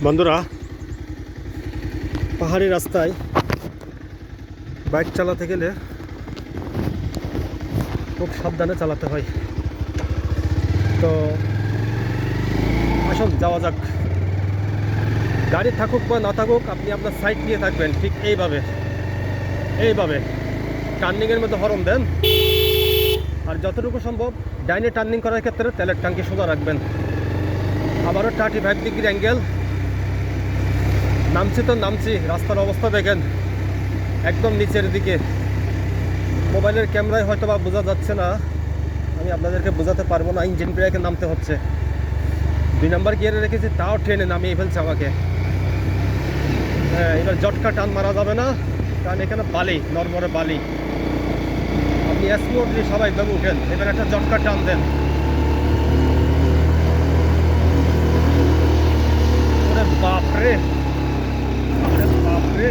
বন্ধুরা, পাহাড়ি রাস্তায় বাইক চালাতে গেলে খুব সাবধানে চালাতে হয়। তো আসুন যাওয়া যাক। গাড়ি থাকুক বা না থাকুক, আপনি আপনার সাইড নিয়ে থাকবেন ঠিক এইভাবে টার্নিংয়ের মধ্যে হর্ন দেন, আর যতটুকু সম্ভব ডাইনে টার্নিং করার ক্ষেত্রে তেলের ট্যাঙ্কি সোজা রাখবেন। আবারও 35 ডিগ্রি অ্যাঙ্গেল। নামছি, রাস্তার অবস্থা দেখেন, একদম নিচের দিকে। মোবাইলের ক্যামেরায় হয়তো বা বোঝা যাচ্ছে না, আমি আপনাদেরকে বোঝাতে পারবো না। ইঞ্জিন ব্রেকে নামতে হচ্ছে, 2 নাম্বার গিয়ারে রেখেছি, তাও ট্রেনে নামিয়ে ফেলছে আমাকে। এবার জটকা টান মারা যাবে না, কারণ এখানে বালি, নরমরে বালি। আপনি স্মুথলি স্বাভাবিকভাবে উঠেন, এবার একটা জটকা টান দেন। বাপরে বাপরে,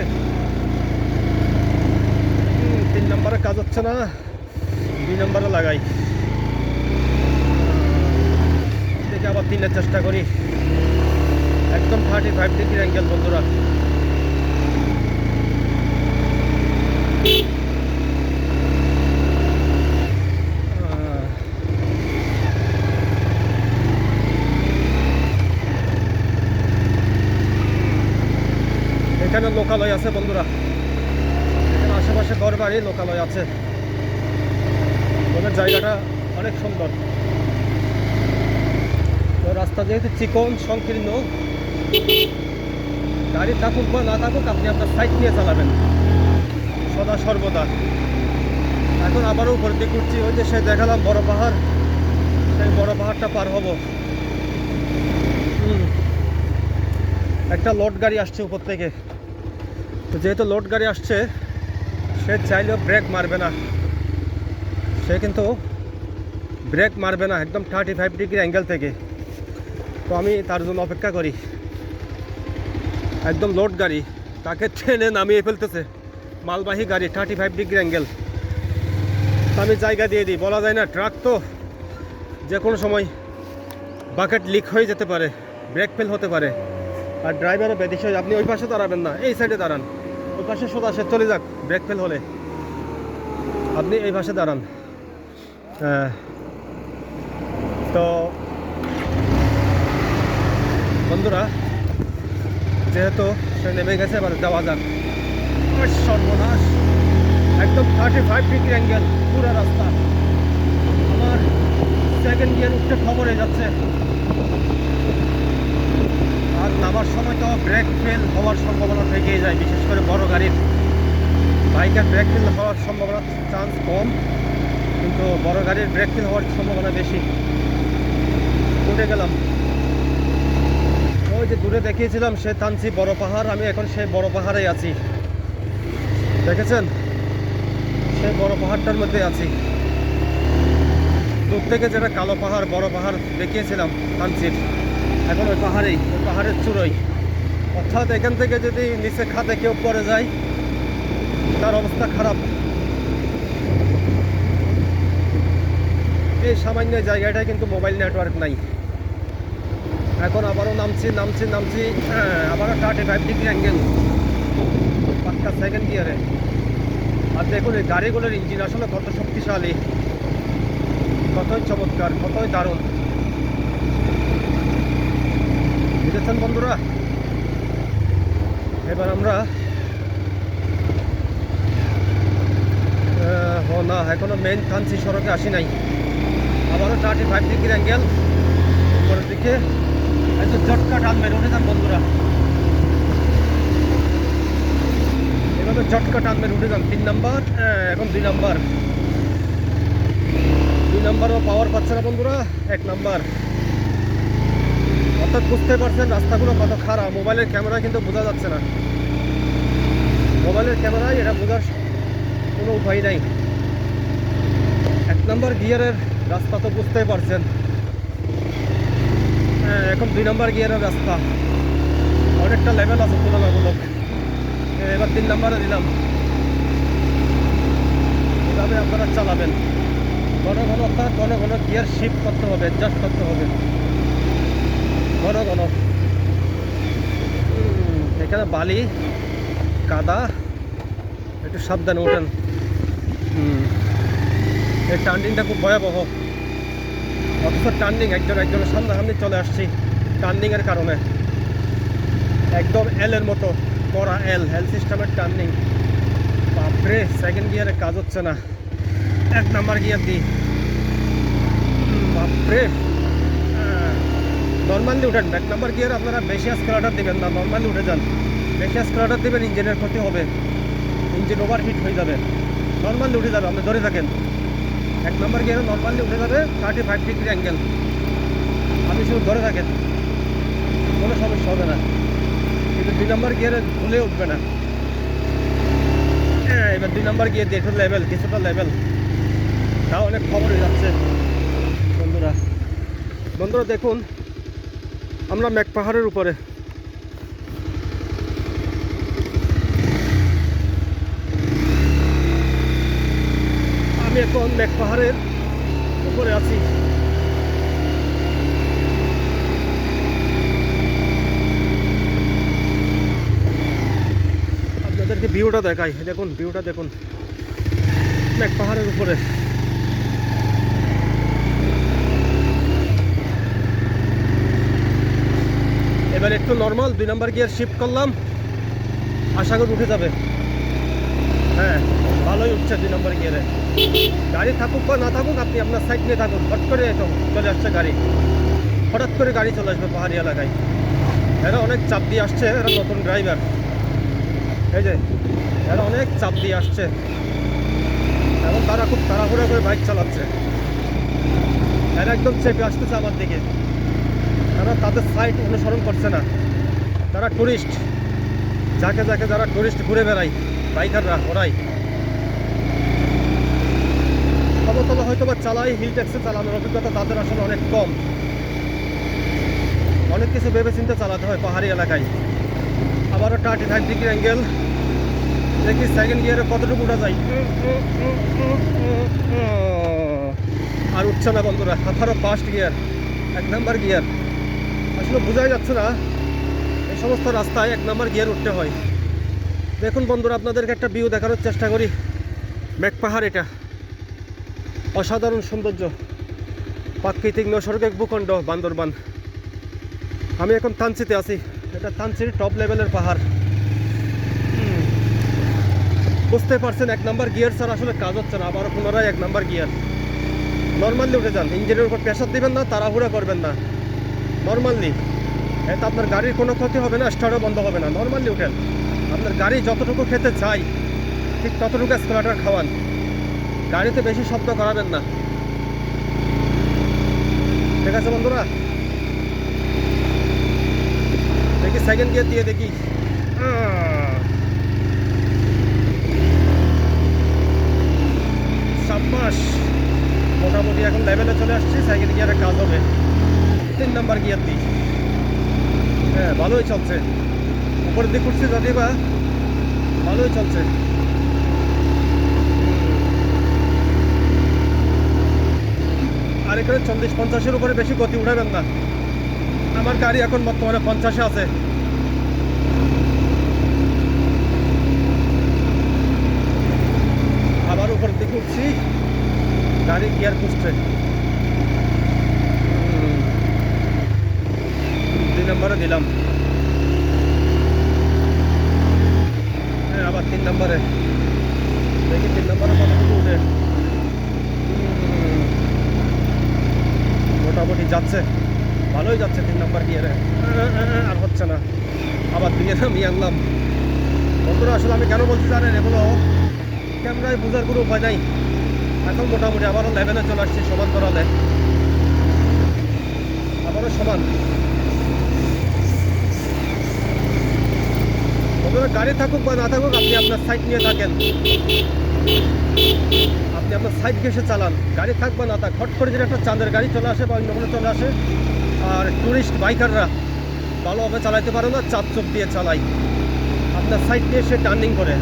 3 নম্বরে কাজ হচ্ছে না, 2 নম্বরে লাগাই। দেখে আবার 3-এর চেষ্টা করি। একদম 35 ডিগ্রি অ্যাঙ্গেল বন্ধুরা। এখানে লোকালয় আছে বন্ধুরা, এখানে আশেপাশে ঘর বাড়ি, লোকালয় আছে। ওদের জায়গাটা অনেক সুন্দর। তো রাস্তা যেহেতু চিকন সংকীর্ণ, গাড়ি থাকুক বা না থাকুক, আপনি আপনার সাইড নিয়ে চালাবেন সদা সর্বদা। এখন আবারও উপর দিকে উঠছি, ওই যে সে দেখালাম বড় পাহাড়, সেই বড় পাহাড়টা পার হব। একটা লোড গাড়ি আসছে উপর থেকে। তো যেহেতু লোড গাড়ি আসছে, সে চাইলেও ব্রেক মারবে না, সে কিন্তু ব্রেক মারবে না একদম 35 ডিগ্রি অ্যাঙ্গেল থেকে। তো আমি তার জন্য অপেক্ষা করি। একদম লোড গাড়ি, তাকে ট্রেনে নামিয়ে ফেলতেছে, মালবাহী গাড়ি, 35 ডিগ্রি অ্যাঙ্গেল। তো আমি জায়গা দিয়ে দিই, বলা যায় না, ট্রাক তো যে কোনো সময় বাকেট লিক হয়ে যেতে পারে, ব্রেক ফেল হতে পারে। আর ড্রাইভারও বেদিস হয়, আপনি ওই পাশে দাঁড়াবেন না, এই সাইডে দাঁড়ান। ওই পাশে সোজা সে চলে যাক, ব্রেক ফেল হলে আপনি এই পাশে দাঁড়ান। তো বন্ধুরা, যেহেতু সে নেমে গেছে, এবার যাওয়া যাক। সর্বনাশ, একদম 35 ডিগ্রি অ্যাঙ্গেল পুরো রাস্তা। আমার সেকেন্ড গিয়ার উঠতে খবর হয়ে যাচ্ছে, আর নামার সময় তো ব্রেক ফেল হওয়ার সম্ভাবনা থেকেই যায়। বিশেষ করে বড় গাড়ির, বাইকের ব্রেক ফেল হওয়ার সম্ভাবনা চান্স কম, কিন্তু বড় গাড়ির ব্রেক ফেল হওয়ার সম্ভাবনা বেশি। উঠে গেলাম। ওই যে দূরে দেখিয়েছিলাম সে টানছি বড় পাহাড়, আমি এখন সেই বড় পাহাড়েই আছি। দেখেছেন, সেই বড় পাহাড়টার মধ্যে আছি। দূর থেকে যেটা কালো পাহাড়, বড় পাহাড় দেখিয়েছিলাম টানছির, এখন ওই পাহাড়েই, ওই পাহাড়ের চূড়োই। অর্থাৎ এখান থেকে যদি নিচে খাদে কেউ পড়ে যায়, তার অবস্থা খারাপ। এই সামান্য জায়গাটায় কিন্তু মোবাইল নেটওয়ার্ক নাই। এখন আবারও নামছি, আবারও 35 ডিগ্রি অ্যাঙ্গেল, পাক্কা সেকেন্ড গিয়ারে। আর দেখুন এই গাড়িগুলোর ইঞ্জিন আসলে কত শক্তিশালী, কতই চমৎকার, কতই দারুণ। বুঝেছেন বন্ধুরা? এবার আমরা না, এখনো মেইন কাঞ্চি সড়কে আসি নাই। আবারও 35 ডিগ্রি অ্যাঙ্গেল উপরের দিকে। একটু জটকা টানবেন, উঠে যান বন্ধুরা, এভাবে জটকা টানবেন, উঠে যান। 3 নাম্বার, এখন 2 নাম্বার। 2 নাম্বারও পাওয়ার পাচ্ছে না বন্ধুরা, 1 নাম্বার। অর্থাৎ বুঝতে পারছেন রাস্তাগুলো কত খারাপ। মোবাইলের ক্যামেরায় কিন্তু বোঝা যাচ্ছে না, মোবাইলের ক্যামেরায় এটা বোঝার কোনো উপায় নাই। 1 নাম্বার গিয়ারের রাস্তা তো বুঝতেই পারছেন। এখন 2 নাম্বার গিয়ারের রাস্তা, অনেকটা লেভেল আছে তুলনামূলক। এবার 3 নাম্বারে দিলাম। এভাবে আপনারা চালাবেন, ঘন ঘন, অর্থাৎ ঘন ঘন গিয়ার শিফট করতে হবে, অ্যাডজাস্ট করতে হবে ঘন ঘন। এখানে বালি কাদা, একটু সাবধানে ওঠেন। এই টার্নিংটা খুব ভয়াবহ, অথচ টার্নিং একজনের সামনাসামনি চলে আসছি টার্নিংয়ের কারণে। একদম এলের মতো করা এল সিস্টেমের টার্নিং। বাপরে, সেকেন্ড গিয়ারে কাজ হচ্ছে না, 1 নাম্বার গিয়ার দিই। বাপরে, নর্মালি উঠেন। 1 নাম্বার গিয়ার আপনারা বেশি স্ক্রাটার দেবেন না, নর্মালি উঠে যান। বেশি স্ক্রাটার দেবেন ইঞ্জিনের ক্ষতি হবে, ইঞ্জিন ওভারহিট হয়ে যাবে। নর্মালি উঠে যাবে, আপনি ধরে থাকেন। 1 নাম্বার গিয়ারে নর্মালি উঠে যাবে 35 ডিগ্রি অ্যাঙ্গেল, আপনি শুধু ধরে থাকেন, কোনো সমস্যা হবে না। কিন্তু 2 নাম্বার গিয়ারে ভুলে উঠবে না। এবার 2 নাম্বার গিয়ার দিয়ে একটু লেভেল, কিছুটা লেভেল, তাও অনেক খবর হয়ে যাচ্ছে বন্ধুরা। দেখুন, আমরা মেঘ পাহাড়ের উপরে। আমি এখন মেঘ পাহাড়ের উপরে আছি। আপনাদেরকে ভিউটা দেখাই, দেখুন ভিউটা দেখুন, মেঘ পাহাড়ের উপরে। এবার একটু নর্মাল 2 নাম্বার গিয়ার শিফট করলাম, আশা করি উঠে যাবে। হ্যাঁ, ভালোই উঠছে 2 নাম্বার গিয়ারে। গাড়ি থাকুক বা না থাকুক, আপনি আপনার সাইড নিয়ে থাকুন। হট করে চলে আসছে গাড়ি, হঠাৎ করে গাড়ি চলে আসবে পাহাড়ি এলাকায়। এরা অনেক চাপ দিয়ে আসছে, এরা নতুন ড্রাইভার, এই যে এরা অনেক চাপ দিয়ে আসছে এবং তারা খুব তাড়াহুড়া করে বাইক চালাচ্ছে। এরা একদম চেপে আসতেছে আমার দিকে, তারা তাদের সাইড অনুসরণ করছে না। তারা টুরিস্ট, যাকে যারা টুরিস্ট ঘুরে বেড়ায় বাইকাররা, ওরাই সমতলে হয়তো বা চালাই, হিল ট্যাক্সে চালানোর অভিজ্ঞতা তাদের আসলে অনেক কম। অনেক কিছু ভেবে চিন্তে চালাতে হয় পাহাড়ি এলাকায়। আবারও 35 ডিগ্রি অ্যাঙ্গেল, দেখি সেকেন্ড গিয়ারে কতটুকু উঠা যায়। আর উঠছে না বন্ধুরা, আবারও ফার্স্ট গিয়ার, 1 নাম্বার গিয়ার। আসলে বোঝাই যাচ্ছে না এই সমস্ত রাস্তায় 1 নাম্বার গিয়ার উঠতে হয়। দেখুন বন্ধুরা, আপনাদেরকে একটা ভিউ দেখানোর চেষ্টা করি। মেঘ পাহাড়, এটা অসাধারণ সৌন্দর্য, প্রাকৃতিক নৈসর্গিক ভূখণ্ড বান্দরবান। আমি এখন থানচিতে আছি, এটা থানচির টপ লেভেলের পাহাড়। বুঝতে পারছেন 1 নাম্বার গিয়ার স্যার আসলে কাজ হচ্ছে না। আবারও পুনরায় 1 নাম্বার গিয়ার, নর্মালি উঠে যান। ইঞ্জিনের উপর প্রেশার দিবেন না, তাড়াহুড়া করবেন না, নর্মালি। এতে আপনার গাড়ির কোনো ক্ষতি হবে না, স্টার্টও বন্ধ হবে না। নর্মালি উঠেন, আপনার গাড়ি যতটুকু খেতে চাই ঠিক ততটুকু স্ক্রাটার খাওয়ান, গাড়িতে বেশি শব্দ করাবেন না। ঠিক আছে বন্ধুরা, দেখি সেকেন্ড গিয়ার দিয়ে দেখি। সাব্বাস, মোটামুটি এখন লেভেলে চলে আসছি। সেকেন্ড গিয়ারে কাজ হবে, 3 নাম্বার গিয়ার দিই। হ্যাঁ, ভালোই চলছে, উপরের দিকে উঠছি যদি বা ভালোই চলছে। আর এখানে 40-50-এর উপরে বেশি গতি উঠাবেন না। আমার গাড়ি এখন বর্তমানে 50-এ আছে। আবার উপরের দিকে উঠছি, গাড়ি গিয়ার খুঁজছে। 2 নম্বরে দিলাম, হ্যাঁ আবার 3 নম্বরে দেখি 3 নম্বরে কতটুকু উঠে। মোটামুটি যাচ্ছে, ভালোই যাচ্ছে 3 নম্বর গিয়ারে। আর হচ্ছে না, আবার দিয়ে নামিয়ে আনলাম। বন্ধুরা আসলে আমি কেন বলছি জানেন, এগুলো ক্যামেরায় বোঝার কোনো উপায় নাই। এখন মোটামুটি আবারও লেভেলে চলে আসছে, সমান করালে আবারও সমান। বন্ধুরা গাড়ি থাকুক বা না থাকুক, আপনি আপনার সাইড নিয়ে থাকেন, আপনি আপনার সাইড ঘেসে চালান। গাড়ি থাক বা না থাক, হট করে যেটা একটা চাঁদের গাড়ি চলে আসে বা অন্য কোনো চলে আসে, আর টুরিস্ট বাইকাররা ভালোভাবে চালাইতে পারে না, চাপ চোপ দিয়ে চালাই। আপনার সাইড দিয়ে সে টার্নিং করে,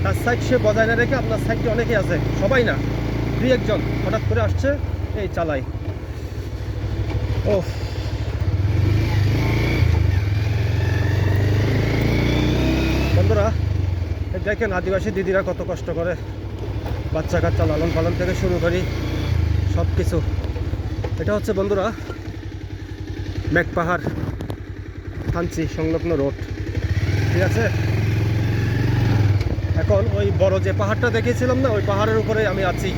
তার সাইড সে বজায় না রেখে, আপনার সাইডে অনেকেই আছে, সবাই না, 2-1 জন হঠাৎ করে আসছে, এই চালাই। ও দেখেন আদিবাসী দিদিরা কত কষ্ট করে, বাচ্চা কাচ্চা লালন পালন থেকে শুরু করি সব কিছু। এটা হচ্ছে বন্ধুরা মেঘ পাহাড় থানচি সংলগ্ন রোড, ঠিক আছে। এখন ওই বড় যে পাহাড়টা দেখিয়েছিলাম না, ওই পাহাড়ের উপরে আমি আছি,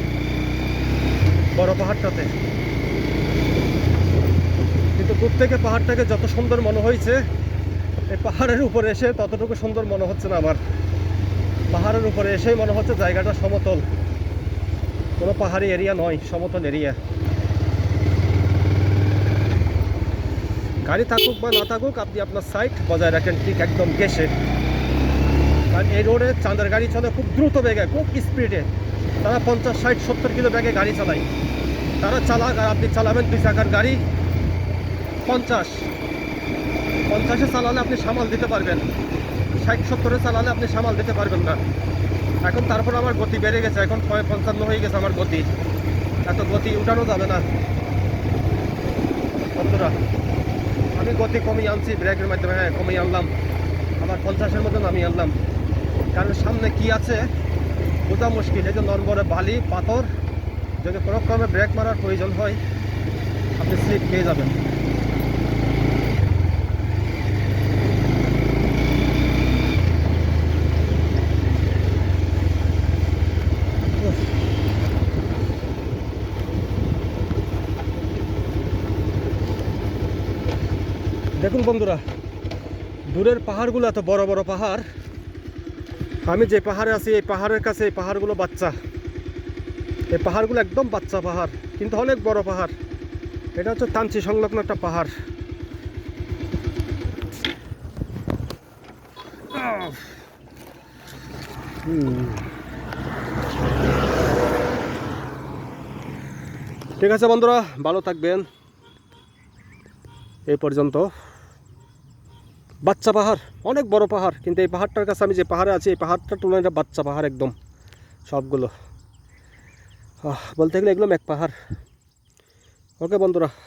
বড় পাহাড়টাতে। কিন্তু দূর থেকে পাহাড়টাকে যত সুন্দর মনে হয়েছে, এই পাহাড়ের উপরে এসে ততটুকু সুন্দর মনে হচ্ছে না আমার। পাহাড়ের উপরে এসেই মনে হচ্ছে জায়গাটা সমতল, কোনো পাহাড়ি এরিয়া নয়, সমতল এরিয়া। গাড়ি থাকুক বা না থাকুক, আপনি আপনার সাইড বজায় রাখেন ঠিক একদম গেছে। কারণ এই রোডে চাঁদের গাড়ি চলে খুব দ্রুত বেগে, খুব স্পিডে। তারা 50, 60, 70 কিলো বেগে গাড়ি চালায়। তারা চালাক আর আপনি চালাবেন 2 চাকার গাড়ি 50-50-এ চালালে আপনি সামাল দিতে পারবেন, 60-70-এ চালালে আপনি সামাল দিতে পারবেন না। এখন তারপর আমার গতি বেড়ে গেছে, এখন 55 হয়ে গেছে আমার গতি। এত গতি উঠানো যাবে না বন্ধুরা। আমি গতি কমিয়ে আনছি ব্রেকের মাধ্যমে, হ্যাঁ কমিয়ে আনলাম, আবার 50-এর মধ্যে নামিয়ে আনলাম। কারণ সামনে কি আছে বোঝা মুশকিল। এই যে নরবরে বালি পাথর, যদি কোনো ক্রমে ব্রেক মারার প্রয়োজন হয় আপনি স্লিপ খেয়ে যাবেন। দেখুন বন্ধুরা, দূরের পাহাড়গুলো এত বড় বড় পাহাড়। আমি যে পাহাড়ে আছি এই পাহাড়ের কাছে এই পাহাড়গুলো বাচ্চা। এই পাহাড়গুলো একদম বাচ্চা পাহাড়, কিন্তু অনেক বড় পাহাড়। এটা হচ্ছে থানচি সংলগ্ন একটা পাহাড়। ঠিক আছে বন্ধুরা, ভালো থাকবেন। এই পর্যন্ত। বাচ্চা পাহাড়, অনেক বড় পাহাড়, কিন্তু এই পাহাড়টার কাছে আমি যে পাহাড়ে আছি এই পাহাড়টার তুলনায় এটা বাচ্চা পাহাড় একদম সবগুলো। বলতে গেলে এগুলো মেঘ পাহাড়। ওকে বন্ধুরা।